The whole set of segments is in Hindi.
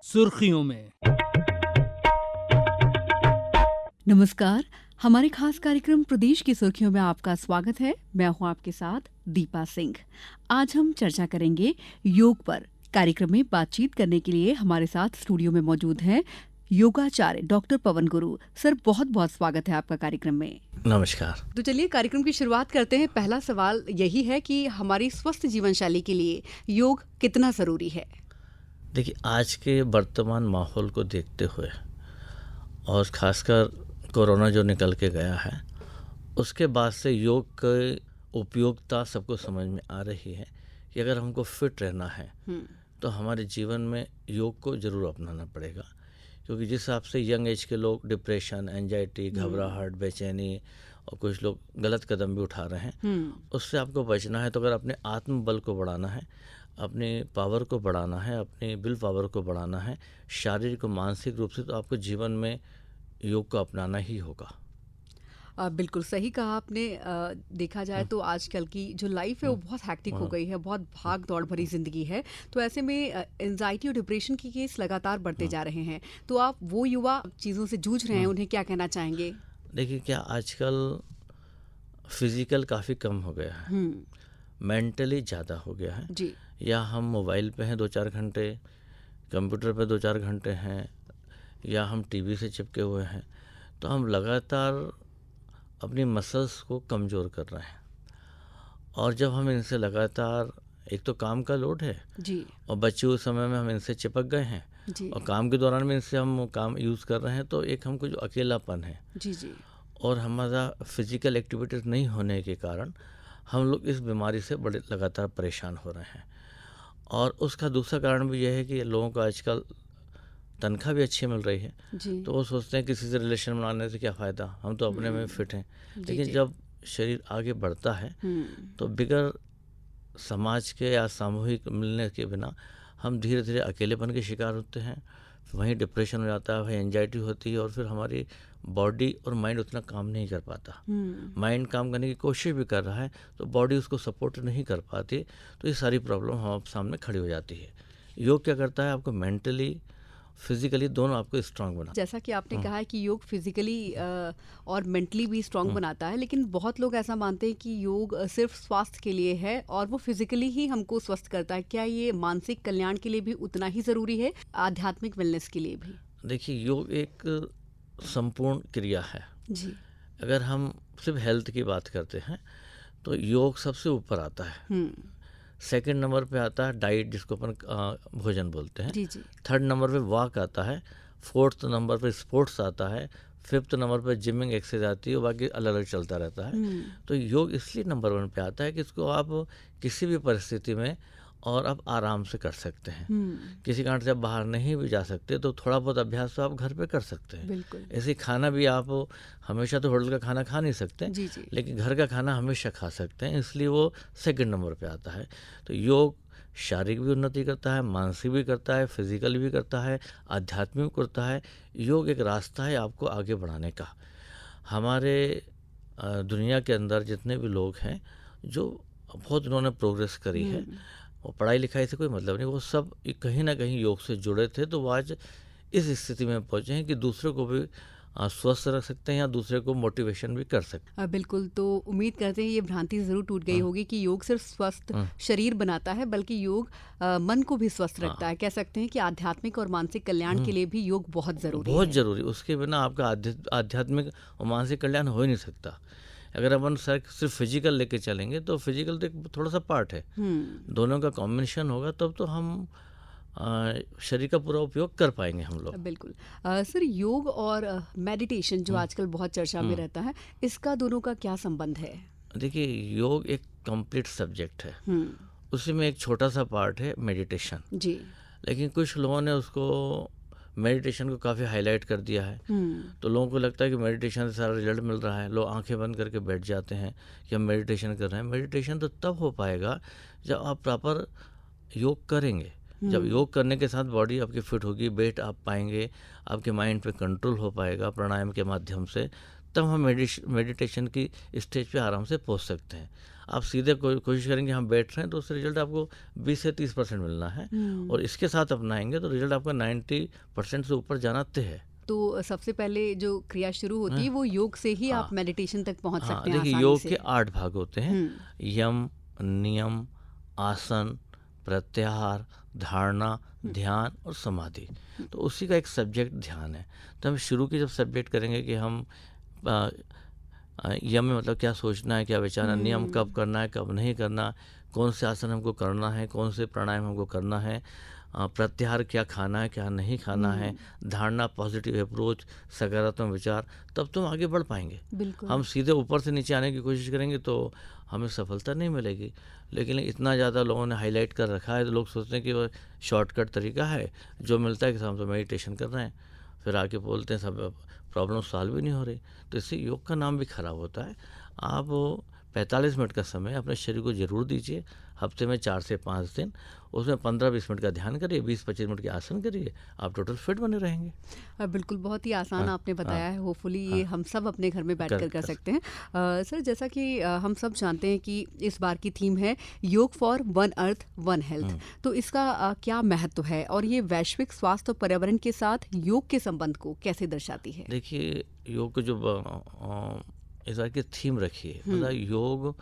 सुर्खियों में। नमस्कार। हमारे खास कार्यक्रम प्रदेश की सुर्खियों में आपका स्वागत है। मैं हूं आपके साथ दीपा सिंह। आज हम चर्चा करेंगे योग पर। कार्यक्रम में बातचीत करने के लिए हमारे साथ स्टूडियो में मौजूद हैं योगाचार्य डॉक्टर पवन गुरु। सर, बहुत बहुत स्वागत है आपका कार्यक्रम में। नमस्कार। तो चलिए कार्यक्रम की शुरुआत करते हैं। पहला सवाल यही है कि हमारी स्वस्थ जीवन शैली के लिए योग कितना जरूरी है? देखिए, आज के वर्तमान माहौल को देखते हुए और ख़ासकर कोरोना जो निकल के गया है, उसके बाद से योग की उपयोगिता सबको समझ में आ रही है कि अगर हमको फिट रहना है तो हमारे जीवन में योग को ज़रूर अपनाना पड़ेगा। क्योंकि जिस हिसाब से यंग एज के लोग डिप्रेशन, एंजाइटी, घबराहट, बेचैनी और कुछ लोग गलत कदम भी उठा रहे हैं, उससे आपको बचना है तो अगर अपने आत्मबल को बढ़ाना है, अपनी पावर को बढ़ाना है, अपनी विल पावर को बढ़ाना है, शारीरिक और मानसिक रूप से, तो आपको जीवन में योग को अपनाना ही होगा। बिल्कुल सही कहा आपने। देखा जाए तो आजकल की जो लाइफ है वो बहुत हैक्टिक हो गई है, बहुत भाग दौड़ भरी जिंदगी है। तो ऐसे में एंजाइटी और डिप्रेशन के केस लगातार बढ़ते जा रहे हैं। तो आप वो युवा चीज़ों से जूझ रहे हैं, उन्हें क्या कहना चाहेंगे? देखिए, क्या आजकल फिजिकल काफ़ी कम हो गया है, मेंटली ज़्यादा हो गया है जी। या हम मोबाइल पे हैं 2-4 घंटे, कंप्यूटर पे 2-4 घंटे हैं, या हम टीवी से चिपके हुए हैं, तो हम लगातार अपनी मसल्स को कमज़ोर कर रहे हैं। और जब हम इनसे लगातार, एक तो काम का लोड है जी। और बचे हुए समय में हम इनसे चिपक गए हैं जी। और काम के दौरान में इनसे हम काम यूज़ कर रहे हैं, तो एक हमको जो अकेलापन है जी। जी। और हमारा फिज़िकल एक्टिविटीज़ नहीं होने के कारण हम लोग इस बीमारी से बड़े लगातार परेशान हो रहे हैं। और उसका दूसरा कारण भी यह है कि लोगों को आजकल तनख्वाह भी अच्छी मिल रही है, जी। तो वो सोचते हैं किसी से रिलेशन बनाने से क्या फ़ायदा, हम तो अपने में फिट हैं। लेकिन जी। जब शरीर आगे बढ़ता है तो बिगड़ समाज के या सामूहिक मिलने के बिना हम धीरे धीरे अकेलेपन के शिकार होते हैं। वहीं डिप्रेशन हो जाता है, वहीं एंजाइटी होती है और फिर हमारी बॉडी और माइंड उतना काम नहीं कर पाता। माइंड काम करने की कोशिश भी कर रहा है तो बॉडी उसको सपोर्ट नहीं कर पाती, तो ये सारी प्रॉब्लम हम सामने खड़ी हो जाती है। योग क्या करता है, आपको मेंटली फिजिकली दोनों आपको स्ट्रांग बना। जैसा कि आपने कहा है कि योग फिजिकली और मेंटली भी स्ट्रांग बनाता है, लेकिन बहुत लोग ऐसा मानते हैं कि योग सिर्फ स्वास्थ्य के लिए है और वो फिजिकली ही हमको स्वस्थ करता है। क्या ये मानसिक कल्याण के लिए भी उतना ही जरूरी है, आध्यात्मिक वेलनेस के लिए भी? देखिए, योग एक संपूर्ण क्रिया है। जी। अगर हम सिर्फ हेल्थ की बात करते हैं तो योग सबसे ऊपर आता है। सेकंड नंबर पे आता है डाइट, जिसको अपन भोजन बोलते हैं। जी। जी। थर्ड नंबर पे वॉक आता है। फोर्थ नंबर पे स्पोर्ट्स आता है। फिफ्थ नंबर पे जिमिंग एक्सरसाइज आती है, बाकी अलग अलग चलता रहता है। तो योग इसलिए नंबर 1 पे आता है कि इसको आप किसी भी परिस्थिति में और आप आराम से कर सकते हैं। किसी कारण से आप बाहर नहीं भी जा सकते तो थोड़ा बहुत अभ्यास तो आप घर पे कर सकते हैं। बिल्कुल। ऐसे खाना भी आप हमेशा तो होटल का खाना खा नहीं सकते, जी। जी। लेकिन घर का खाना हमेशा खा सकते हैं, इसलिए वो सेकंड नंबर पे आता है। तो योग शारीरिक भी उन्नति करता है, मानसिक भी करता है, फिजिकल भी करता है, आध्यात्मिक भी करता है। योग एक रास्ता है आपको आगे बढ़ाने का। हमारे दुनिया के अंदर जितने भी लोग हैं जो बहुत उन्होंने प्रोग्रेस करी है, वो पढ़ाई लिखाई से कोई मतलब नहीं, वो सब कहीं ना कहीं योग से जुड़े थे, तो वो आज इस स्थिति में पहुँचे हैं कि दूसरों को भी स्वस्थ रख सकते हैं या दूसरे को मोटिवेशन भी कर सकते हैं। बिल्कुल। तो उम्मीद करते हैं ये भ्रांति जरूर टूट गई होगी कि योग सिर्फ स्वस्थ शरीर बनाता है, बल्कि योग मन को भी स्वस्थ रखता है। कह सकते हैं कि आध्यात्मिक और मानसिक कल्याण के लिए भी योग बहुत जरूरी है। बहुत ज़रूरी, उसके बिना आपका आध्यात्मिक और मानसिक कल्याण हो ही नहीं सकता। अगर अपन सिर्फ फिजिकल लेके चलेंगे तो फिजिकल तो एक थोड़ा सा पार्ट है, दोनों का कॉम्बिनेशन होगा तब तो हम शरीर का पूरा उपयोग कर पाएंगे हम लोग। बिल्कुल। सर, योग और मेडिटेशन जो आजकल बहुत चर्चा में रहता है, इसका दोनों का क्या संबंध है? देखिए, योग एक कंप्लीट सब्जेक्ट है, उसी में एक छोटा सा पार्ट है मेडिटेशन। जी। लेकिन कुछ लोगों ने उसको मेडिटेशन को काफ़ी हाईलाइट कर दिया है, तो लोगों को लगता है कि मेडिटेशन से सारा रिजल्ट मिल रहा है। लोग आंखें बंद करके बैठ जाते हैं कि हम मेडिटेशन कर रहे हैं। मेडिटेशन तो तब हो पाएगा जब आप प्रॉपर योग करेंगे। जब योग करने के साथ बॉडी आपकी फिट होगी, वेट आप पाएंगे, आपके माइंड पे कंट्रोल हो पाएगा प्राणायाम के माध्यम से, तब हम मेडिटेशन की स्टेज पे आराम से पहुंच सकते हैं। आप सीधे कोशिश करेंगे हम बैठ रहे हैं तो उससे रिजल्ट आपको 20 से 30% मिलना है, और इसके साथ अपनाएंगे तो रिजल्ट आपका 90% से ऊपर जाना तय है। तो सबसे पहले जो क्रिया शुरू होती है वो योग से ही हाँ आप मेडिटेशन तक पहुंच हाँ, सकते हैं देखिए आसानी योग से। के 8 भाग होते हैं। यम, नियम, आसन, प्रत्याहार, धारणा, ध्यान और समाधि। तो उसी का एक सब्जेक्ट ध्यान है। तो हम शुरू की जब सब्जेक्ट करेंगे कि हम यम में मतलब क्या सोचना है, क्या विचारना, नियम कब करना है, कब नहीं करना, कौन से आसन हमको करना है, कौन से प्राणायाम हमको करना है, प्रत्याहार क्या खाना है, क्या नहीं खाना है, धारणा पॉजिटिव अप्रोच, सकारात्मक विचार, तब तो हम आगे बढ़ पाएंगे। बिल्कुल। हम सीधे ऊपर से नीचे आने की कोशिश करेंगे तो हमें सफलता नहीं मिलेगी। लेकिन इतना ज़्यादा लोगों ने हाईलाइट कर रखा है तो लोग सोचते हैं कि वो शॉर्टकट तरीका है, जो मिलता है कि हम तो मेडिटेशन कर रहे हैं, फिर आके बोलते हैं सब प्रॉब्लम सॉल्व भी नहीं हो रही। तो इससे योग का नाम भी खराब होता है। आप 45 मिनट का समय अपने शरीर को ज़रूर दीजिए, हफ्ते में 4 से 5 दिन। उसमें 15-20 मिनट का ध्यान करिए, 20-25 मिनट के आसन करिए, आप टोटल फिट बने रहेंगे। बिल्कुल, बहुत ही आसान हाँ, आपने बताया हाँ, है। होपफुली ये हाँ, हम सब अपने घर में बैठकर कर सकते हैं। सर, जैसा कि हम सब जानते हैं कि इस बार की थीम है योग for one earth one health. तो इसका क्या महत्व है और ये वैश्विक स्वास्थ्य और पर्यावरण के साथ योग के संबंध को कैसे दर्शाती है? देखिए योग को जो इस बार की थीम रखी है, मतलब योग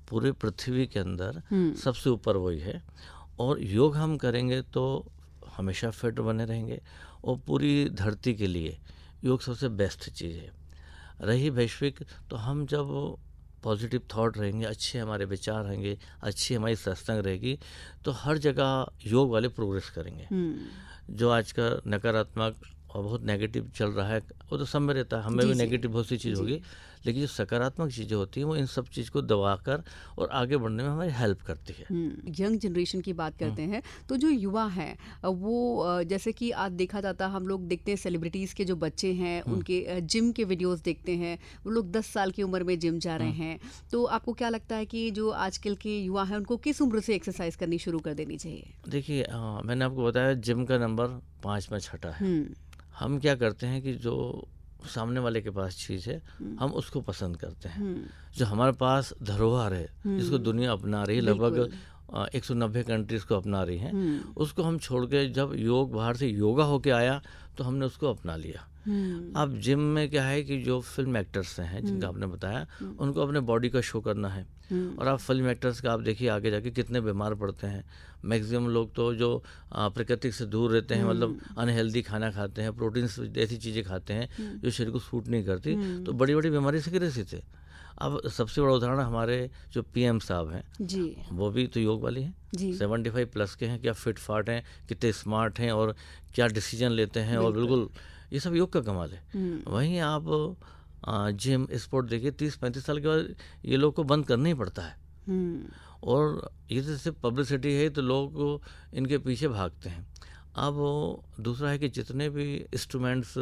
पूरे पृथ्वी के अंदर सबसे ऊपर वही है, और योग हम करेंगे तो हमेशा फिट बने रहेंगे, और पूरी धरती के लिए योग सबसे बेस्ट चीज़ है। रही वैश्विक, तो हम जब पॉजिटिव थॉट रहेंगे, अच्छे हमारे विचार रहेंगे, अच्छी हमारी सत्संग रहेगी, तो हर जगह योग वाले प्रोग्रेस करेंगे। जो आज का नकारात्मक और बहुत नेगेटिव चल रहा है वो तो सब में रहता है, हमें भी नेगेटिव बहुत सी चीज़ होगी, लेकिन जो सकारात्मक चीज़ें होती हैं वो इन सब चीज़ को दबाकर और आगे बढ़ने में हमारी हेल्प करती है। यंग जनरेशन की बात करते हैं तो जो युवा हैं वो जैसे कि आज देखा जाता है, हम लोग देखते हैं सेलिब्रिटीज़ के जो बच्चे हैं उनके जिम के वीडियोस देखते हैं, वो लोग 10 साल की उम्र में जिम जा रहे हैं। तो आपको क्या लगता है कि जो आजकल के युवा हैं उनको किस उम्र से एक्सरसाइज करनी शुरू कर देनी चाहिए? देखिए मैंने आपको बताया जिम का नंबर 5 में छठा है। हम क्या करते हैं कि जो सामने वाले के पास चीज़ है हम उसको पसंद करते हैं। जो हमारे पास धरोहर है जिसको दुनिया अपना रही है, लगभग 190 कंट्रीज़ को अपना रही हैं, उसको हम छोड़ के, जब योग बाहर से योगा होके आया तो हमने उसको अपना लिया। अब जिम में क्या है कि जो फिल्म एक्टर्स हैं जिनका आपने बताया, उनको अपने बॉडी का शो करना है, और आप फिल्म एक्टर्स का आप देखिए आगे जाके कितने बीमार पड़ते हैं। मैक्सिमम लोग तो जो प्रकृति से दूर रहते हैं, मतलब अनहेल्दी खाना खाते हैं, प्रोटीन्स ऐसी चीज़ें खाते हैं जो शरीर को सूट नहीं करती, तो बड़ी बड़ी बीमारी से ग्रसित है। अब सबसे बड़ा उदाहरण हमारे जो पीएम साहब हैं जी, वो भी तो योग वाली हैं, 75 प्लस के हैं, क्या फिट फाट हैं, कितने स्मार्ट हैं, और क्या डिसीजन लेते हैं, और बिल्कुल ये सब योग का कमाल है। वहीं आप जिम स्पोर्ट देखिए, 30-35 साल के बाद ये लोग को बंद करना ही पड़ता है, और ये तो सिर्फ पब्लिसिटी है तो लोग इनके पीछे भागते हैं। अब दूसरा है कि जितने भी इंस्ट्रूमेंट्स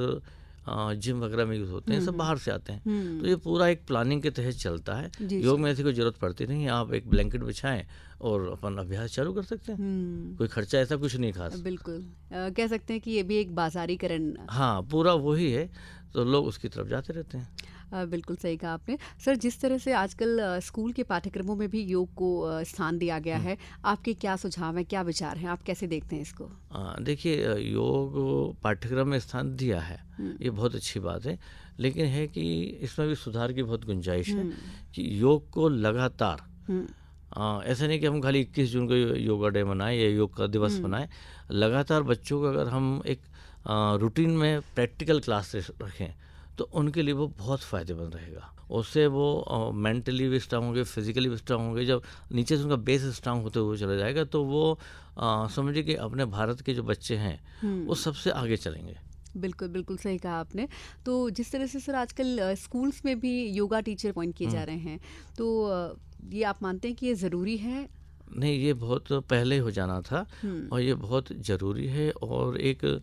जिम वगैरह में यूज़ होते हैं सब बाहर से आते हैं, तो ये पूरा एक प्लानिंग के तहत चलता है। योग में ऐसी कोई ज़रूरत पड़ती नहीं है, आप एक ब्लैंकेट बिछाएं और अपन अभ्यास चालू कर सकते हैं। कोई खर्चा ऐसा कुछ नहीं खास। बिल्कुल कह सकते हैं कि ये भी एक बाजारीकरण, हाँ पूरा वही है, तो लोग उसकी तरफ जाते रहते हैं। बिल्कुल सही कहा आपने। सर, जिस तरह से आजकल स्कूल के पाठ्यक्रमों में भी योग को स्थान दिया गया है, आपके क्या सुझाव हैं, क्या विचार हैं, आप कैसे देखते हैं इसको? देखिए योग पाठ्यक्रम में स्थान दिया है, ये बहुत अच्छी बात है, लेकिन है कि इसमें भी सुधार की बहुत गुंजाइश है कि योग को लगातार ऐसा नहीं कि हम खाली 21 जून को योगा डे मनाएं या योग का दिवस मनाएं, लगातार बच्चों को अगर हम एक रूटीन में प्रैक्टिकल क्लासेस रखें तो उनके लिए वो बहुत फ़ायदेमंद रहेगा। उससे वो मेंटली भी स्ट्रांग होंगे, फिजिकली भी स्ट्रांग होंगे। जब नीचे से उनका बेस स्ट्रांग होते हुए चला जाएगा तो वो समझिए कि अपने भारत के जो बच्चे हैं वो सबसे आगे चलेंगे। बिल्कुल, बिल्कुल सही कहा आपने। तो जिस तरह से सर आजकल स्कूल्स में भी योगा टीचर अपॉइंट किए जा रहे हैं, तो ये आप मानते हैं कि ये ज़रूरी है? नहीं, ये बहुत पहले हो जाना था और ये बहुत ज़रूरी है, और एक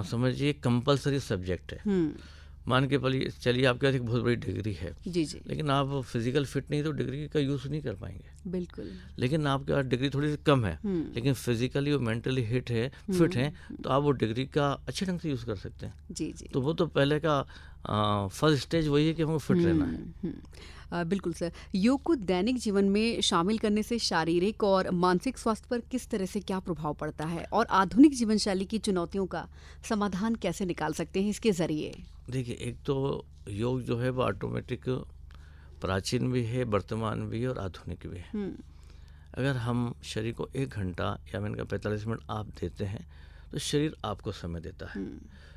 समझिए कंपलसरी सब्जेक्ट है। मान के चलिए आपके पास एक बहुत बड़ी डिग्री है, जी जी लेकिन आप फिजिकल फिट नहीं तो डिग्री का यूज़ नहीं कर पाएंगे। बिल्कुल। लेकिन आपके पास डिग्री थोड़ी सी कम है, लेकिन फिजिकली और मेंटली फिट है, तो आप वो डिग्री का अच्छे ढंग से यूज़ कर सकते हैं। जी जी तो वो तो पहले का फर्स्ट स्टेज वही है कि हमको फिट रहना है। बिल्कुल सर। योग को दैनिक जीवन में शामिल करने से शारीरिक और मानसिक स्वास्थ्य पर किस तरह से क्या प्रभाव पड़ता है, और आधुनिक जीवन शैली की चुनौतियों का समाधान कैसे निकाल सकते हैं इसके जरिए? देखिए, एक तो योग जो है वो ऑटोमेटिक प्राचीन भी है, वर्तमान भी है और आधुनिक भी है। अगर हम शरीर को 1 घंटा या मैंने कहा 45 मिनट आप देते हैं तो शरीर आपको समय देता है।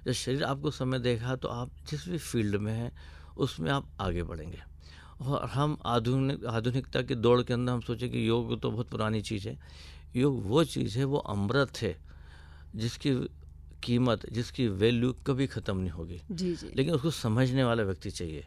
जब शरीर आपको समय देगा तो आप जिस भी फील्ड में हैं उसमें आप आगे बढ़ेंगे। और हम आधुनिकता की दौड़ के अंदर हम सोचें कि योग तो बहुत पुरानी चीज़ है। योग वो चीज़ है, वो अमृत है जिसकी कीमत, जिसकी वैल्यू कभी ख़त्म नहीं होगी। जी जी लेकिन उसको समझने वाला व्यक्ति चाहिए।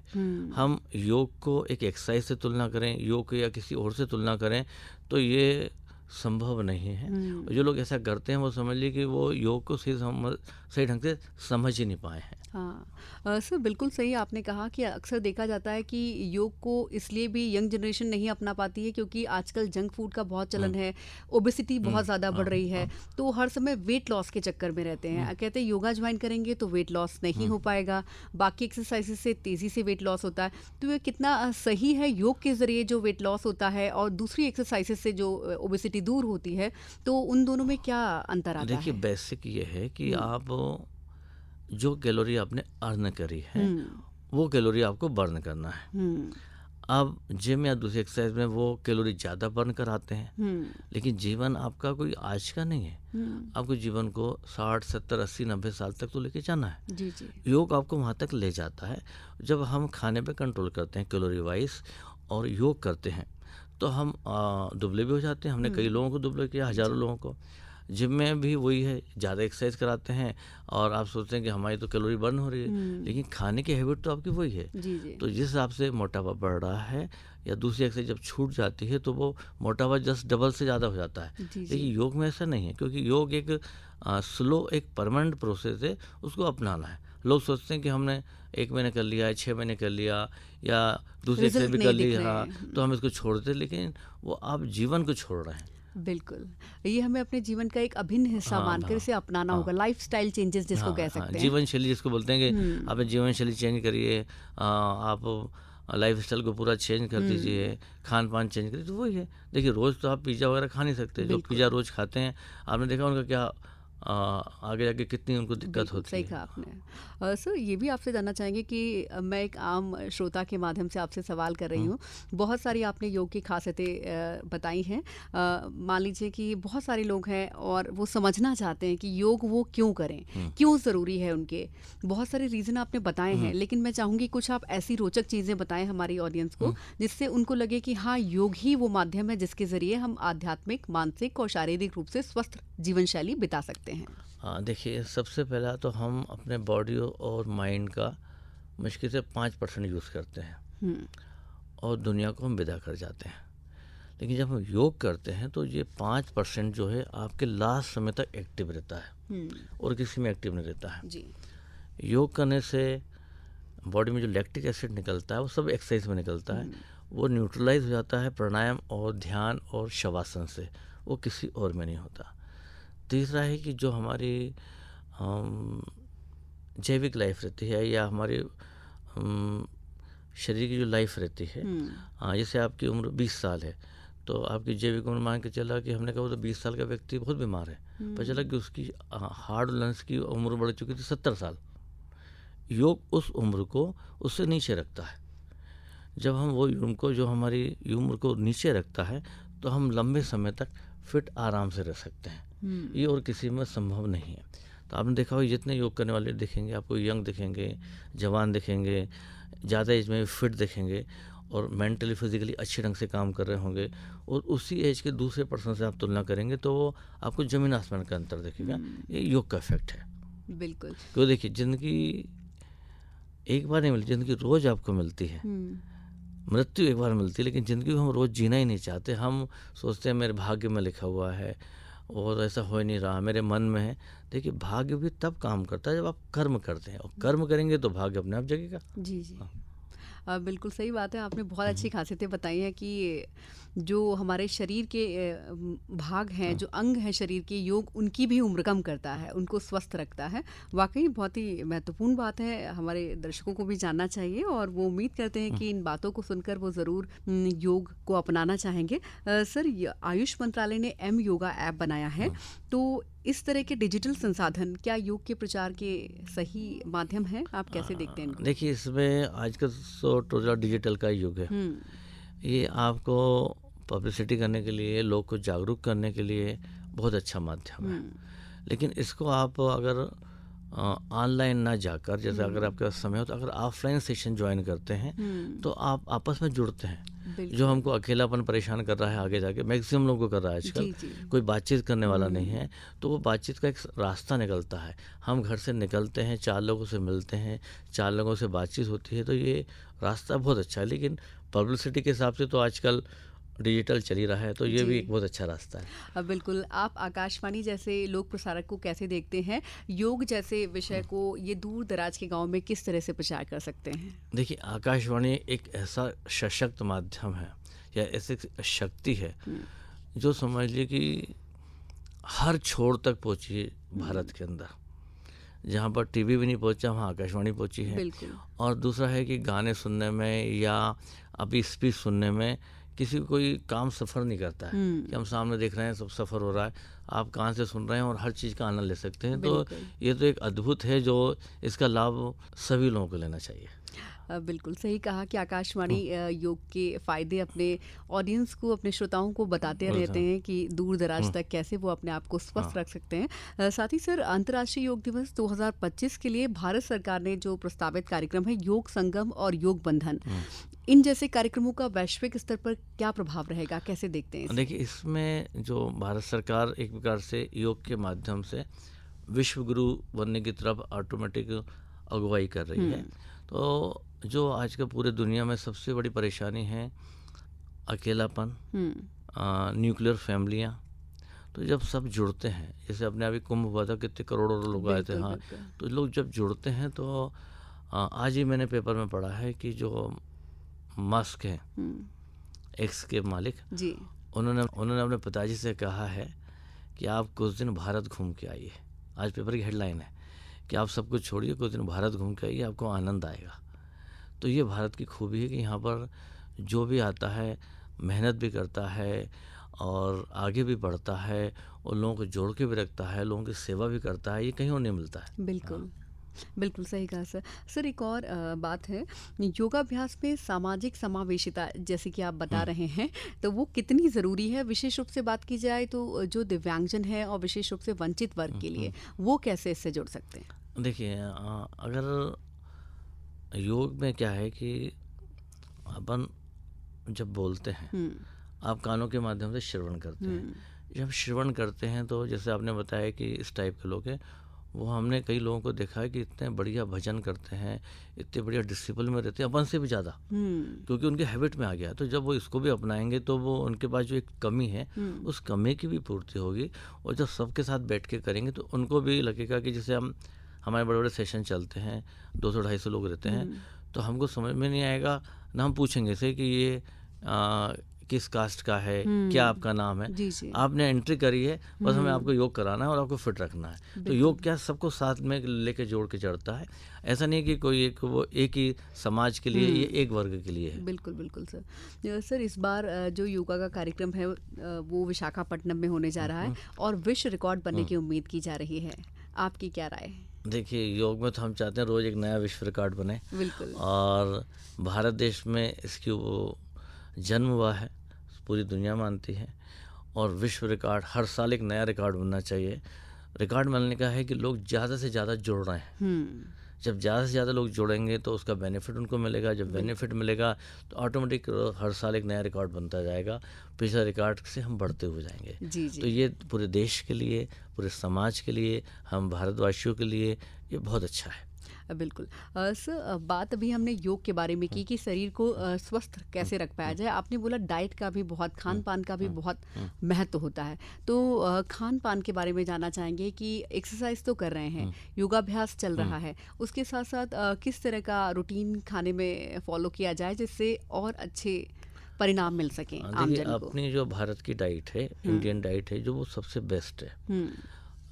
हम योग को एक एक्सरसाइज से तुलना करें, योग को या किसी और से तुलना करें तो ये संभव नहीं है। और जो लोग ऐसा करते हैं वो समझ लीजिए कि वो योग को सही ढंग से समझ ही नहीं पाए हैं। हाँ सर, बिल्कुल सही आपने कहा कि अक्सर देखा जाता है कि योग को इसलिए भी यंग जनरेशन नहीं अपना पाती है क्योंकि आजकल जंक फूड का बहुत चलन है, ओबेसिटी बहुत ज़्यादा बढ़ रही है, तो हर समय वेट लॉस के चक्कर में रहते हैं। कहते हैं योगा ज्वाइन करेंगे तो वेट लॉस नहीं हो पाएगा, बाकी एक्सरसाइजेज से तेज़ी से वेट लॉस होता है। तो ये कितना सही है, योग के ज़रिए जो वेट लॉस होता है और दूसरी एक्सरसाइजेज से जो ओबेसिटी दूर होती है, तो उन दोनों में क्या अंतर आता देखिए, है? बेसिक ये है कि आप जो कैलोरी आपने अर्न करी है वो कैलोरी आपको बर्न करना है। अब जिम या दूसरी एक्सरसाइज में वो कैलोरी ज़्यादा बर्न कराते हैं, लेकिन जीवन आपका कोई आज का नहीं है। आपको जीवन को 60, 70, 80, 90 साल तक तो लेके जाना है। जी जी योग आपको वहाँ तक ले जाता है। जब हम खाने पे कंट्रोल करते हैं कैलोरी वाइज और योग करते हैं तो हम दुबले भी हो जाते हैं। हमने कई लोगों को दुबले किया, हज़ारों लोगों को। जिम में भी वही है, ज़्यादा एक्सरसाइज कराते हैं और आप सोचते हैं कि हमारी तो कैलोरी बर्न हो रही है, लेकिन खाने की हैबिट तो आपकी वही है। जी जी तो जिस हिसाब से मोटापा बढ़ रहा है या दूसरी एक्सरसाइज जब छूट जाती है तो वो मोटापा जस्ट डबल से ज़्यादा हो जाता है। जी लेकिन योग में ऐसा नहीं है, क्योंकि योग एक स्लो, एक परमानेंट प्रोसेस है, उसको अपनाना है। लोग सोचते हैं कि हमने 1 महीने कर लिया है, 6 महीने कर लिया या दूसरी एक्सरसाइज भी कर ली, हाँ, तो हम इसको छोड़ते, लेकिन वो आप जीवन को छोड़ रहे हैं। बिल्कुल, ये हमें अपने जीवन का एक अभिन्न हिस्सा मानकर इसे अपनाना होगा, लाइफस्टाइल चेंजेस जिसको कह सकते हैं। जीवन शैली जिसको बोलते हैं कि आपने जीवन शैली चेंज करिए, आप लाइफस्टाइल को पूरा चेंज कर दीजिए, खान पान चेंज करिए, तो वही है। देखिए, रोज़ तो आप पिज़्ज़ा वगैरह खा नहीं सकते। जो पिज़्ज़ा रोज़ खाते हैं आपने देखा उनका क्या आगे जाके कितनी उनको दिक्कत होती सही है। कहा आपने। सर, ये भी आपसे जानना चाहेंगे कि मैं एक आम श्रोता के माध्यम से आपसे सवाल कर रही हूँ। बहुत सारी आपने योग की खासियतें बताई हैं। मान लीजिए कि बहुत सारे लोग हैं और वो समझना चाहते हैं कि योग वो क्यों करें, क्यों ज़रूरी है उनके। बहुत सारे रीज़न आपने बताए हैं, लेकिन मैं चाहूँगी कुछ आप ऐसी रोचक चीज़ें बताएं हमारी ऑडियंस को जिससे उनको लगे कि हाँ, योग ही वो माध्यम है जिसके ज़रिए हम आध्यात्मिक, मानसिक और शारीरिक रूप से स्वस्थ जीवन शैली बिता सकते हैं। हाँ, देखिए, सबसे पहला तो हम अपने बॉडी और माइंड का मुश्किल से 5% यूज़ करते हैं और दुनिया को हम विदा कर जाते हैं। लेकिन जब हम योग करते हैं तो ये 5% जो है आपके लास्ट समय तक एक्टिव रहता है और किसी में एक्टिव नहीं रहता है। जी। योग करने से बॉडी में जो लैक्टिक एसिड निकलता है वो सब एक्सरसाइज में निकलता है, वो न्यूट्रलाइज हो जाता है प्राणायाम और ध्यान और शवासन से, वो किसी और में नहीं होता। तीसरा है कि जो हमारी जैविक लाइफ रहती है या हमारे शरीर की जो लाइफ रहती है, जैसे आपकी उम्र 20 साल है तो आपकी जैविक उम्र मान के चला कि हमने कहा वो तो 20 साल का व्यक्ति बहुत बीमार है, पर चला कि उसकी हार्ट लंग्स की उम्र बढ़ चुकी थी 70 साल। योग उस उम्र को उससे नीचे रखता है। जब हम वो उम्र को, जो हमारी उम्र को नीचे रखता है, तो हम लंबे समय तक फिट आराम से रह सकते हैं। ये और किसी में संभव नहीं है। तो आपने देखा होगा जितने योग करने वाले दिखेंगे आपको यंग दिखेंगे, जवान दिखेंगे, ज़्यादा एज में फिट दिखेंगे और मेंटली फिजिकली अच्छे ढंग से काम कर रहे होंगे। और उसी एज के दूसरे पर्सन से आप तुलना करेंगे तो वो आपको ज़मीन आसमान का अंतर दिखेगा। ये योग का इफेक्ट है। बिल्कुल। तो देखिए, ज़िंदगी एक बार नहीं मिलती, ज़िंदगी रोज़ आपको मिलती है। मृत्यु एक बार मिलती है, लेकिन ज़िंदगी को हम रोज़ जीना ही नहीं चाहते। हम सोचते हैं मेरे भाग्य में लिखा हुआ है, और ऐसा हो ही नहीं रहा, मेरे मन में है। देखिए, भाग्य भी तब काम करता है जब आप कर्म करते हैं, और कर्म करेंगे तो भाग्य अपने आप जगेगा। जी, जी। हाँ। बिल्कुल सही बात है। आपने बहुत अच्छी हम्म, खासियतें बताई हैं कि जो हमारे शरीर के भाग हैं, हाँ, जो अंग हैं शरीर के, योग उनकी भी उम्र कम करता है, उनको स्वस्थ रखता है। वाक़ई बहुत ही महत्वपूर्ण बात है, हमारे दर्शकों को भी जानना चाहिए और वो उम्मीद करते हैं हम्म, कि इन बातों को सुनकर वो ज़रूर योग को अपनाना चाहेंगे। सर, य आयुष मंत्रालय ने एम योगा ऐप बनाया है, हाँ। तो इस तरह के डिजिटल संसाधन क्या योग के प्रचार के सही माध्यम हैं? आप कैसे देखते हैं इनको? देखिए, इसमें आजकल तो टोटल डिजिटल का युग है। हुँ। ये आपको पब्लिसिटी करने के लिए, लोग को जागरूक करने के लिए बहुत अच्छा माध्यम है। हुँ, लेकिन इसको आप अगर ऑनलाइन ना जाकर, जैसे अगर हुँ, आपके पास समय हो तो अगर ऑफलाइन सेशन ज्वाइन करते हैं हुँ, तो आप आपस में जुड़ते हैं। जो बिल्कुल। हमको अकेलापन परेशान कर रहा है आगे जाके, मैक्सिमम लोगों को कर रहा है आजकल, जी, जी। कोई बातचीत करने वाला नहीं हुँ, है, तो वो बातचीत का एक रास्ता निकलता है। हम घर से निकलते हैं, 4 लोगों से मिलते हैं, 4 लोगों से बातचीत होती है, तो ये रास्ता बहुत अच्छा है। लेकिन पब्लिसिटी के हिसाब से तो आजकल डिजिटल चल ही रहा है, तो ये जी। भी एक बहुत अच्छा रास्ता है। बिल्कुल, आप आकाशवाणी जैसे लोक प्रसारक को कैसे देखते हैं? योग जैसे विषय को ये दूर-दराज के गाँव में किस तरह से प्रचार कर सकते हैं? देखिए, आकाशवाणी एक ऐसा सशक्त माध्यम है या ऐसी शक्ति है हुँ, जो समझ लीजिए कि हर छोर तक पहुंची है हुँ, भारत के अंदर। जहाँ पर टीवी भी नहीं पहुंचा, वहाँ आकाशवाणी पहुंची है। बिल्कुल। और दूसरा है कि गाने सुनने में या अभी स्पीच सुनने में किसी को कोई काम सफ़र नहीं करता है कि हुँ, हम सामने देख रहे हैं, सब सफ़र हो रहा है, आप कान से सुन रहे हैं और हर चीज़ का आनंद ले सकते हैं। तो बिल्कुल। ये तो एक अद्भुत है, जो इसका लाभ सभी लोगों को लेना चाहिए। बिल्कुल सही कहा कि आकाशवाणी हम्म, योग के फ़ायदे अपने ऑडियंस को, अपने श्रोताओं को बताते बोलता रहते हूँ। हैं कि दूर-दराज हम्म, तक कैसे वो अपने आप को स्वस्थ हाँ। रख सकते हैं। साथ ही सर, अंतर्राष्ट्रीय योग दिवस 2025 के लिए भारत सरकार ने जो प्रस्तावित कार्यक्रम है, योग संगम और योग बंधन, हम्म। इन जैसे कार्यक्रमों का वैश्विक स्तर पर क्या प्रभाव रहेगा? कैसे देखते हैं इसे? देखिए, इसमें जो भारत सरकार एक प्रकार से योग के माध्यम से विश्व गुरु बनने की तरफ ऑटोमेटिक अगुवाई कर रही हुँ, है। तो जो आज के पूरे दुनिया में सबसे बड़ी परेशानी है, अकेलापन, हुँ, न्यूक्लियर फैमिलियाँ, तो जब सब जुड़ते हैं, जैसे अपने अभी कुंभ हुआ था, कितने करोड़ों लोग आए थे, बिल्कुल, हाँ। बिल्कुल। तो लोग जब जुड़ते हैं तो आज ही मैंने पेपर में पढ़ा है कि जो मस्क हैं, हुँ, एक्स के मालिक, जी, उन्होंने उन्होंने अपने पिताजी से कहा है कि आप कुछ दिन भारत घूम के आइए। आज पेपर की हेडलाइन है कि आप सब कुछ छोड़िए, कुछ दिन भारत घूम के आइए, आपको आनंद आएगा। तो ये भारत की खूबी है कि यहाँ पर जो भी आता है मेहनत भी करता है और आगे भी बढ़ता है और लोगों को जोड़ के भी रखता है, लोगों की सेवा भी करता है। ये कहीं और नहीं मिलता है। हाँ। बिल्कुल। बिल्कुल सही कहा सर। सर, एक और बात है, योगाभ्यास में सामाजिक समावेशिता जैसे कि आप बता हम्म, रहे हैं, तो वो कितनी ज़रूरी है? विशेष रूप से बात की जाए तो जो दिव्यांगजन है और विशेष रूप से वंचित वर्ग के लिए, वो कैसे इससे जुड़ सकते हैं? देखिए, अगर योग में क्या है कि अपन जब बोलते हैं, हुँ, आप कानों के माध्यम से श्रवण करते हैं। हुँ, जब श्रवण करते हैं तो जैसे आपने बताया कि इस टाइप के लोग हैं, वो हमने कई लोगों को देखा है कि इतने बढ़िया भजन करते हैं, इतने बढ़िया डिसिप्लिन में रहते हैं, अपन से भी ज़्यादा, हुँ, क्योंकि उनके हैबिट में आ गया। तो जब वो इसको भी अपनाएंगे तो वो उनके पास जो एक कमी है, हुँ, उस कमी की भी पूर्ति होगी। और जब सबके साथ बैठ के करेंगे तो उनको भी लगेगा कि जैसे हमारे बड़े बड़े सेशन चलते हैं, 200-250 लोग रहते हैं, हुँ, तो हमको समझ में नहीं आएगा ना, हम पूछेंगे से कि ये किस कास्ट का है, क्या हुँ। आपका नाम है। जी, जी। आपने एंट्री करी है, बस हमें हुँ, आपको योग कराना है और आपको फिट रखना है। तो बिल्कुल। योग क्या सबको साथ में लेके जोड़ के चढ़ता है। ऐसा नहीं कि कोई एक ही समाज के लिए, ये हुँ। एक वर्ग के लिए है। बिल्कुल, बिल्कुल सर। सर, इस बार जो योगा का कार्यक्रम है, वो विशाखापट्टनम में होने जा रहा है और विश्व रिकॉर्ड बनने की उम्मीद की जा रही है। आपकी क्या राय है? देखिए, योग में तो हम चाहते हैं रोज़ एक नया विश्व रिकॉर्ड बने, बिल्कुल। और भारत देश में इसकी वो जन्म हुआ है, पूरी दुनिया मानती है। और विश्व रिकॉर्ड हर साल एक नया रिकॉर्ड बनना चाहिए। रिकॉर्ड बनने का है कि लोग ज़्यादा से ज़्यादा जुड़ रहे हैं। हुँ, जब ज़्यादा से ज़्यादा लोग जुड़ेंगे तो उसका बेनिफिट उनको मिलेगा। जब बिल्कुल। बेनिफिट मिलेगा तो ऑटोमेटिक हर साल एक नया रिकॉर्ड बनता जाएगा। पिछले रिकॉर्ड से हम बढ़ते हुए जाएंगे। जी, तो जी। ये पूरे देश के लिए, पूरे समाज के लिए, हम भारतवासियों के लिए ये बहुत अच्छा है। बिल्कुल। सर, बात अभी हमने योग के बारे में की कि शरीर को स्वस्थ कैसे रख पाया जाए। आपने बोला डाइट का भी बहुत, खान-पान का भी बहुत महत्व होता है। तो खान-पान के बारे में जानना चाहेंगे कि एक्सरसाइज़ तो कर रहे हैं, योगाभ्यास चल रहा है, उसके साथ-साथ किस तरह का रूटीन खाने में फ़ॉलो किया जाए जिससे और अच्छे परिणाम मिल सकें आम देखिए, जन को? अपनी जो भारत की डाइट है, इंडियन डाइट है, जो वो सबसे बेस्ट है। हुँ,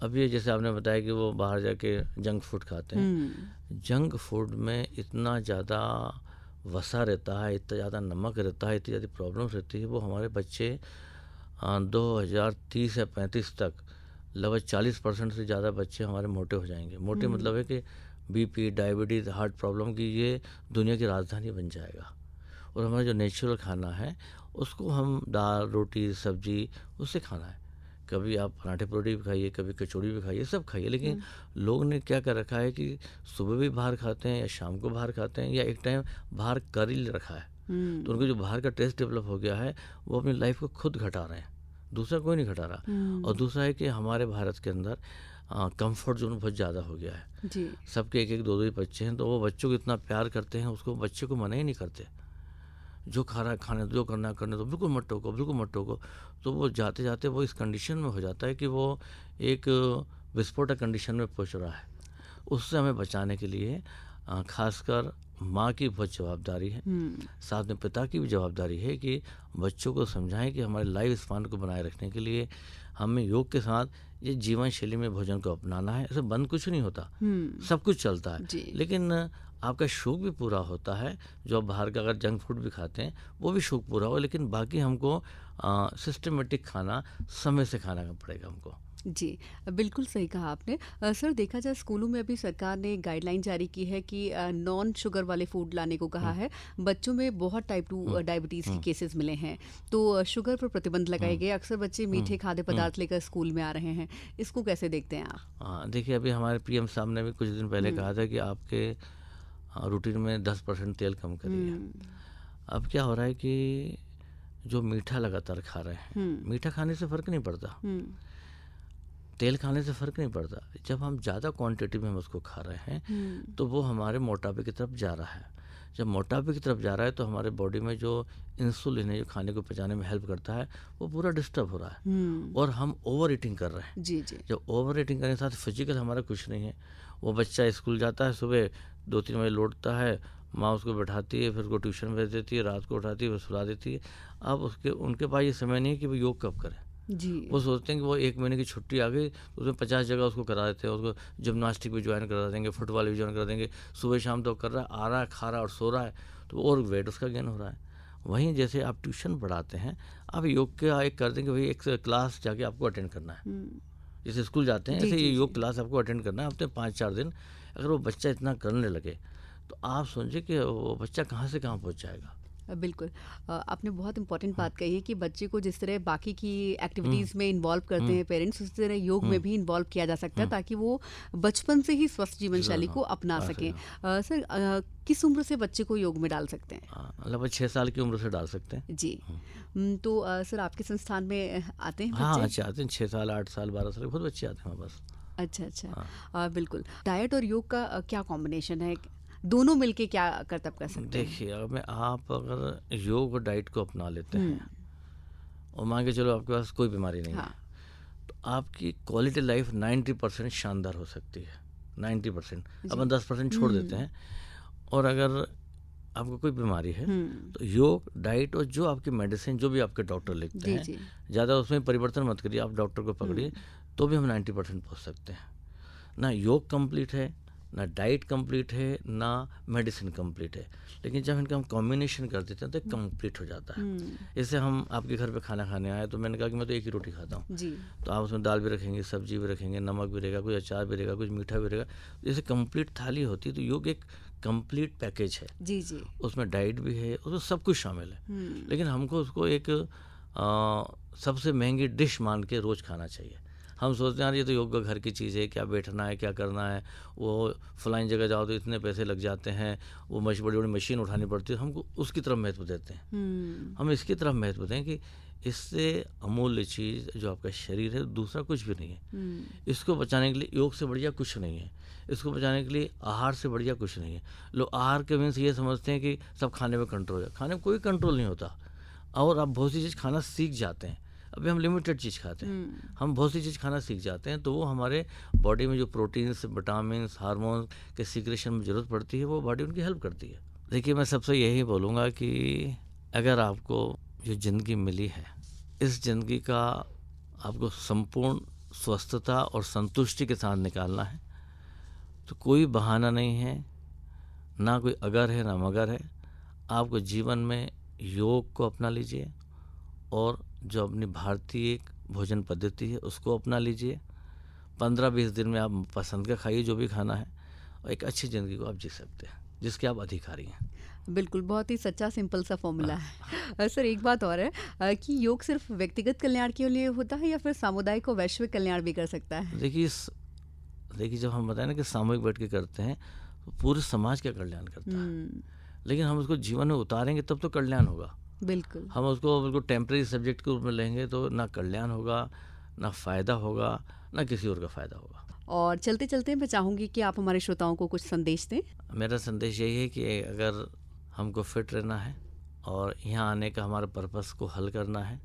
अब ये जैसे आपने बताया कि वो बाहर जाके जंक फूड खाते हैं। जंक फूड में इतना ज़्यादा वसा रहता है, इतना ज़्यादा नमक रहता है, इतनी ज़्यादा प्रॉब्लम्स रहती है। वो हमारे बच्चे 2030 या 35 तक लगभग 40% से ज़्यादा बच्चे हमारे मोटे हो जाएंगे। मोटे मतलब है कि बीपी, डायबिटीज़, हार्ट प्रॉब्लम की ये दुनिया की राजधानी बन जाएगा। और हमारा जो नेचुरल खाना है उसको हम दाल, रोटी, सब्जी उससे खाना है। कभी आप पराठे परोठी भी खाइए, कभी कचौड़ी भी खाइए, सब खाइए। लेकिन लोग ने क्या कर रखा है कि सुबह भी बाहर खाते हैं या शाम को बाहर खाते हैं या एक टाइम बाहर कर ही रखा है। तो उनको जो बाहर का टेस्ट डेवलप हो गया है वो अपनी लाइफ को खुद घटा रहे हैं, दूसरा कोई नहीं घटा रहा। और दूसरा है कि हमारे भारत के अंदर कंफर्ट जोन बहुत ज़्यादा हो गया है। जी। सबके एक एक दो दो ही बच्चे हैं, तो वो बच्चों को इतना प्यार करते हैं, उसको बच्चे को मना ही नहीं करते। जो खा रहा है खाने दो, जो करना है करने दो, बिल्कुल मत टोको, बिल्कुल मत टोको। तो वो जाते जाते वो इस कंडीशन में हो जाता है कि वो एक विस्फोटक कंडीशन में पहुंच रहा है। उससे हमें बचाने के लिए खासकर माँ की बहुत जवाबदारी है, साथ में पिता की भी जवाबदारी है कि बच्चों को समझाएं कि हमारे लाइफ स्पान को बनाए रखने के लिए हमें योग के साथ ये जीवन शैली में भोजन को अपनाना है। ऐसे बंद कुछ नहीं होता, सब कुछ चलता है। जी। लेकिन आपका शौक भी पूरा होता है। जो आप बाहर का अगर जंक फूड भी खाते हैं वो भी शौक पूरा हो, लेकिन बाकी हमको सिस्टमेटिक खाना, समय से खाना पड़ेगा हमको। जी, बिल्कुल सही कहा आपने। सर, देखा जाए स्कूलों में अभी सरकार ने गाइडलाइन जारी की है कि नॉन शुगर वाले फूड लाने को कहा है। बच्चों में बहुत टाइप 2 डायबिटीज़ के केसेस मिले हैं, तो शुगर पर प्रतिबंध लगाए गए। अक्सर बच्चे मीठे खाद्य पदार्थ लेकर स्कूल में आ रहे हैं, इसको कैसे देखते हैं आप? हाँ, देखिए, अभी हमारे पीएम साहब ने भी कुछ दिन पहले कहा था कि आपके रूटीन में 10% तेल कम करिए। अब क्या हो रहा है कि जो मीठा लगातार खा रहे हैं, मीठा खाने से फ़र्क नहीं पड़ता, तेल खाने से फ़र्क नहीं पड़ता। जब हम ज़्यादा क्वांटिटी में हम उसको खा रहे हैं तो वो हमारे मोटापे की तरफ जा रहा है। जब मोटापे की तरफ जा रहा है तो हमारे बॉडी में जो इंसुलिन है, जो खाने को पचाने में हेल्प करता है, वो पूरा डिस्टर्ब हो रहा है और हम ओवर ईटिंग कर रहे हैं। जी, जी। जब ओवर ईटिंग करने के साथ फिजिकल हमारा कुछ नहीं है। वो बच्चा स्कूल जाता है, सुबह 2-3 बजे लौटता है, माँ उसको बैठाती है, फिर उसको ट्यूशन भेज देती है, रात को उठाती है, फिर सुला देती है। अब उनके पास ये समय नहीं है कि वो योग कब करें। जी। वो सोचते हैं कि वो 1 महीने की छुट्टी आ गई तो उसमें 50 जगह उसको करा देते हैं। उसको जिम्नास्टिक भी ज्वाइन करा देंगे, फुटबॉल भी ज्वाइन करा देंगे। सुबह शाम तो कर रहा है, आ रहा है, खा रहा है और सो रहा है, तो और वेट उसका गेन हो रहा है। वहीं जैसे आप ट्यूशन पढ़ाते हैं, आप योग का एक कर देंगे, भाई एक क्लास जाके आपको अटेंड करना है। जैसे स्कूल जाते हैं जी, ऐसे जी, ये योग जी। क्लास आपको अटेंड करना है हफ्ते 5-4 दिन। अगर वो बच्चा इतना करने लगे तो आप सोचिए कि वो बच्चा कहाँ से कहाँ पहुँच जाएगा। बिल्कुल। आपने बहुत इम्पोर्टेंट बात कही है कि बच्चे को जिस तरह बाकी की एक्टिविटीज़ में इन्वॉल्व करते हैं पेरेंट्स, उसी तरह योग में भी इन्वॉल्व किया जा सकता है ताकि वो बचपन से ही स्वस्थ जीवन शैली को अपना सकें। सर, किस उम्र से बच्चे को योग में डाल सकते हैं? लगभग 6 साल की उम्र से डाल सकते हैं। जी। तो सर, आपके संस्थान में आते हैं हाँ, बच्चे? अच्छे आते हैं, 6 साल, 8 साल, 12 साल, बहुत बच्चे आते हैं हमारे पास। अच्छा, अच्छा। बिल्कुल। डाइट और योग का क्या कॉम्बिनेशन है? दोनों मिलके क्या करतब कर सकते हैं? देखिए, आप अगर योग और डाइट को अपना लेते हैं और मान के चलो आपके पास कोई बीमारी नहीं है, हाँ। तो आपकी क्वालिटी लाइफ 90% शानदार हो सकती है। 90%, अपन 10% छोड़ देते हैं। और अगर आपको कोई बीमारी है तो योग, डाइट और जो आपकी मेडिसिन, जो भी आपके डॉक्टर लिखते जी, हैं, जी। ज़्यादा उसमें परिवर्तन मत करिए, आप डॉक्टर को पकड़िए, तो भी हम 90% पहुँच सकते हैं। ना योग कंप्लीट है, ना डाइट कंप्लीट है, ना मेडिसिन कंप्लीट है, लेकिन जब इनका हम कॉम्बिनेशन कर देते हैं तो कंप्लीट हो जाता है। जैसे हम आपके घर पे खाना खाने आए तो मैंने कहा कि मैं तो एक ही रोटी खाता हूँ, जी। तो आप उसमें दाल भी रखेंगे, सब्जी भी रखेंगे, नमक भी रहेगा, कुछ अचार भी रहेगा, कुछ मीठा भी रहेगा। जैसे कंप्लीट थाली होती है, तो योग एक कंप्लीट पैकेज है। जी, जी। उसमें डाइट भी है, उसमें सब कुछ शामिल है। लेकिन हमको उसको एक सबसे महंगी डिश मान के रोज़ खाना चाहिए। हम सोचते हैं यार ये तो योग का घर की चीज़ है, क्या बैठना है, क्या करना है, वो फलानी जगह जाओ तो इतने पैसे लग जाते हैं, वो बड़ी बड़ी मशीन उठानी पड़ती है, हमको उसकी तरफ महत्व देते हैं। हम इसकी तरफ महत्व दें कि इससे अमूल्य चीज़ जो आपका शरीर है दूसरा कुछ भी नहीं है। इसको बचाने के लिए योग से बढ़िया कुछ नहीं है। इसको बचाने के लिए आहार से बढ़िया कुछ नहीं है। लोग आहार के मीन्स ये समझते हैं कि सब खाने में कंट्रोल है। खाने में कोई कंट्रोल नहीं होता और आप बहुत सी चीज़ खाना सीख जाते हैं। अभी हम लिमिटेड चीज़ खाते हैं, हम बहुत सी चीज़ खाना सीख जाते हैं, तो वो हमारे बॉडी में जो प्रोटीन्स, विटामिन, हार्मोन के सीक्रेशन में ज़रूरत पड़ती है, वो बॉडी उनकी हेल्प करती है। देखिए, मैं सबसे यही बोलूँगा कि अगर आपको जो ज़िंदगी मिली है, इस ज़िंदगी का आपको संपूर्ण स्वस्थता और संतुष्टि के साथ निकालना है, तो कोई बहाना नहीं है, ना कोई अगर है ना मगर है। आपको जीवन में योग को अपना लीजिए और जो अपनी भारतीय भोजन पद्धति है उसको अपना लीजिए। 15-20 दिन में आप पसंद का खाइए जो भी खाना है, और एक अच्छी ज़िंदगी को आप जी सकते हैं जिसके आप अधिकारी हैं। बिल्कुल, बहुत ही सच्चा सिंपल सा फॉर्मूला है। सर, एक बात और है कि योग सिर्फ व्यक्तिगत कल्याण के लिए होता है या फिर सामुदायिक और वैश्विक कल्याण भी कर सकता है? देखिए जब हम बताएं ना कि सामूहिक बैठ के करते हैं तो पूरे समाज का कल्याण करता है, लेकिन हम उसको जीवन में उतारेंगे तब तो कल्याण होगा। बिल्कुल। हम उसको बिल्कुल टेम्परेरी सब्जेक्ट के रूप में लेंगे तो ना कल्याण होगा, ना फ़ायदा होगा, ना किसी और का फ़ायदा होगा। और चलते चलते मैं चाहूँगी कि आप हमारे श्रोताओं को कुछ संदेश दें। मेरा संदेश यही है कि अगर हमको फिट रहना है और यहाँ आने का हमारे पर्पस को हल करना है,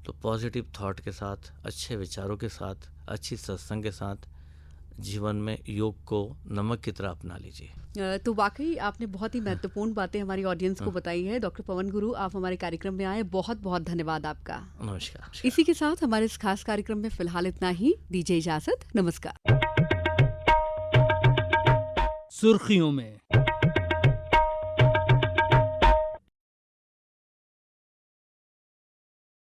तो पॉजिटिव थॉट के साथ, अच्छे विचारों के साथ, अच्छी सत्संग के साथ जीवन में योग को नमक की तरह अपना लीजिए। तो वाकई आपने बहुत ही महत्वपूर्ण बातें हमारी ऑडियंस को बताई है। डॉक्टर पवन गुरु, आप हमारे कार्यक्रम में आए, बहुत बहुत धन्यवाद आपका। नमस्कार। इसी के साथ हमारे इस खास कार्यक्रम में फिलहाल इतना ही। दीजिए इजाजत, नमस्कार। सुर्खियों में